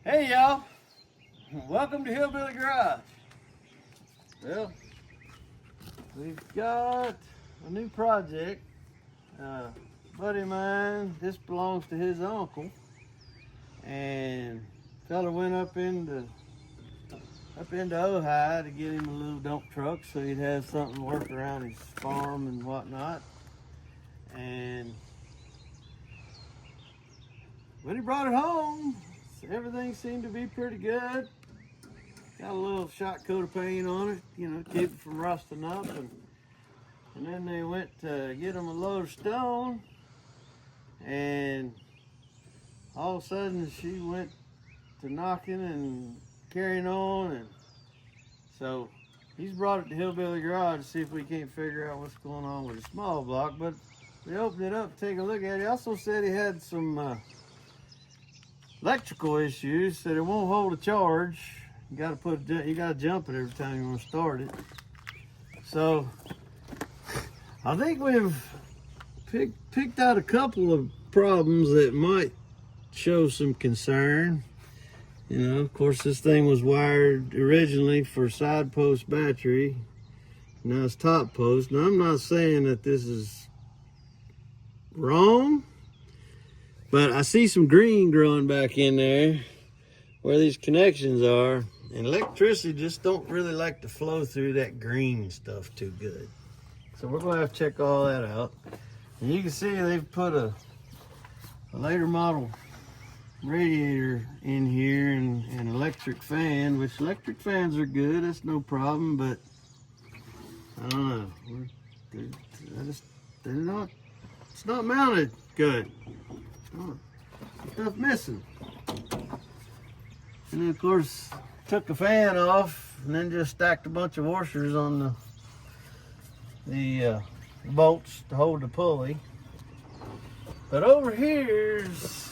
Hey y'all, welcome to Hillbilly Garage. Well, we've got a new project. Buddy of mine, this belongs to his uncle, and fella went up into Ojai to get him a little dump truck so he'd have something to work around his farm and whatnot. And when he brought it home, everything seemed to be pretty good. Got a little shot coat of paint on it, you know, keep it from rusting up. And then they went to get him a load of stone, and all of a sudden she went to knocking and carrying on. And so he's brought it to Hillbilly Garage to see if we can't figure out what's going on with the small block. But we opened it up to take a look at it. He also said he had some electrical issues, that it won't hold a charge. You gotta jump it every time you want to start it. So I think we've picked out a couple of problems that might show some concern. You know, of course, this thing was wired originally for side post battery. Now it's top post. Now I'm not saying that this is wrong, but I see some green growing back in there where these connections are, and electricity just don't really like to flow through that green stuff too good. So we're gonna have to check all that out. And you can see they've put a later model radiator in here and an electric fan, which electric fans are good, that's no problem, but I don't know. It's not mounted good. Stuff missing. And then of course took the fan off and then just stacked a bunch of washers on the bolts to hold the pulley. But over here's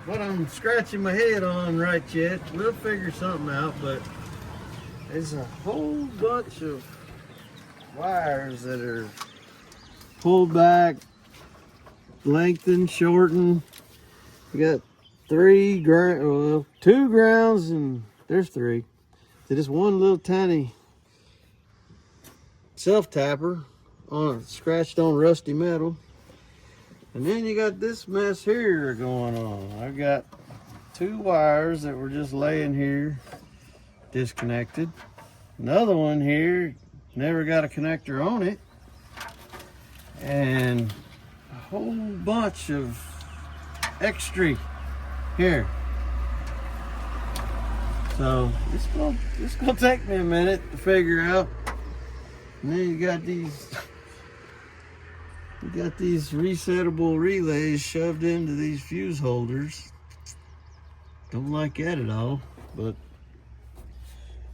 what I'm scratching my head on right yet. We'll figure something out, but there's a whole bunch of wires that are pulled back, lengthened, shortened. We got two grounds, and there's three. So just one little tiny self-tapper on a scratched on rusty metal. And then you got this mess here going on. I've got two wires that were just laying here disconnected. Another one here never got a connector on it. And a whole bunch of extra here. So it's gonna take me a minute to figure out. And then you got these resettable relays shoved into these fuse holders. Don't like that at all, but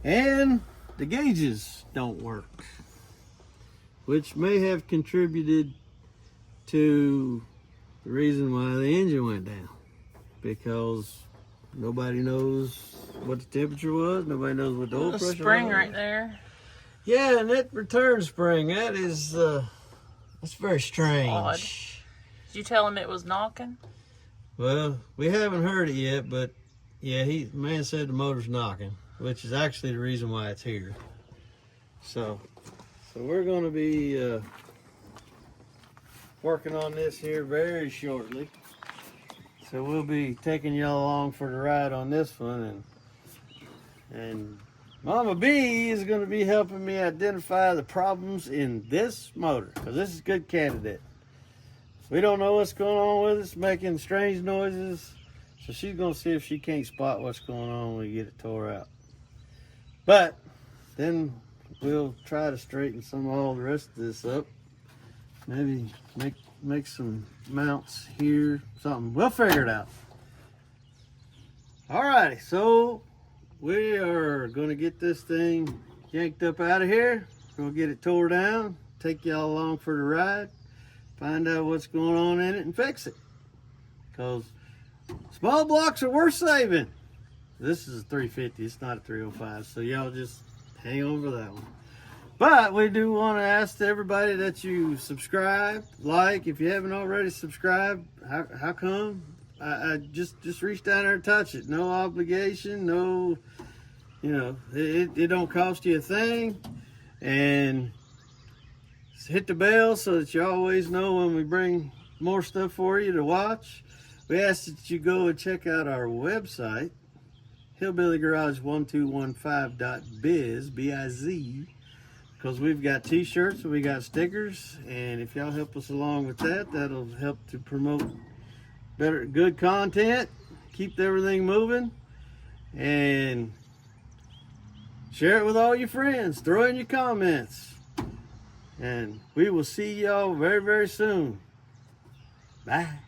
and the gauges don't work, which may have contributed to the reason why the engine went down, because nobody knows what the temperature was, nobody knows what the oil pressure was. Spring right there. Yeah, and that return spring, that is that's very strange. Odd. Did you tell him it was knocking? Well, we haven't heard it yet, but yeah, the man said the motor's knocking, which is actually the reason why it's here. So we're going to be working on this here very shortly. So we'll be taking y'all along for the ride on this one, and Mama B is going to be helping me identify the problems in this motor, because this is a good candidate. We don't know what's going on with it. It's making strange noises. So she's going to see if she can't spot what's going on when we get it tore out. But then we'll try to straighten all the rest of this up. Maybe make some mounts here, something. We'll figure it out. Alrighty, so we are going to get this thing yanked up out of here. We're going to get it tore down, take y'all along for the ride, find out what's going on in it, and fix it. Because small blocks are worth saving. This is a 350, it's not a 305, so y'all just hang on for that one. But we do want to ask everybody that you subscribe, like. If you haven't already subscribed, how come? I just reach down there and touch it. No obligation, no, it don't cost you a thing. And hit the bell so that you always know when we bring more stuff for you to watch. We ask that you go and check out our website, hillbillygarage1215.biz, B-I-Z, because we've got t-shirts and we got stickers, and if y'all help us along with that, that'll help to promote good content, keep everything moving, and share it with all your friends. Throw in your comments, and we will see y'all very, very soon. Bye.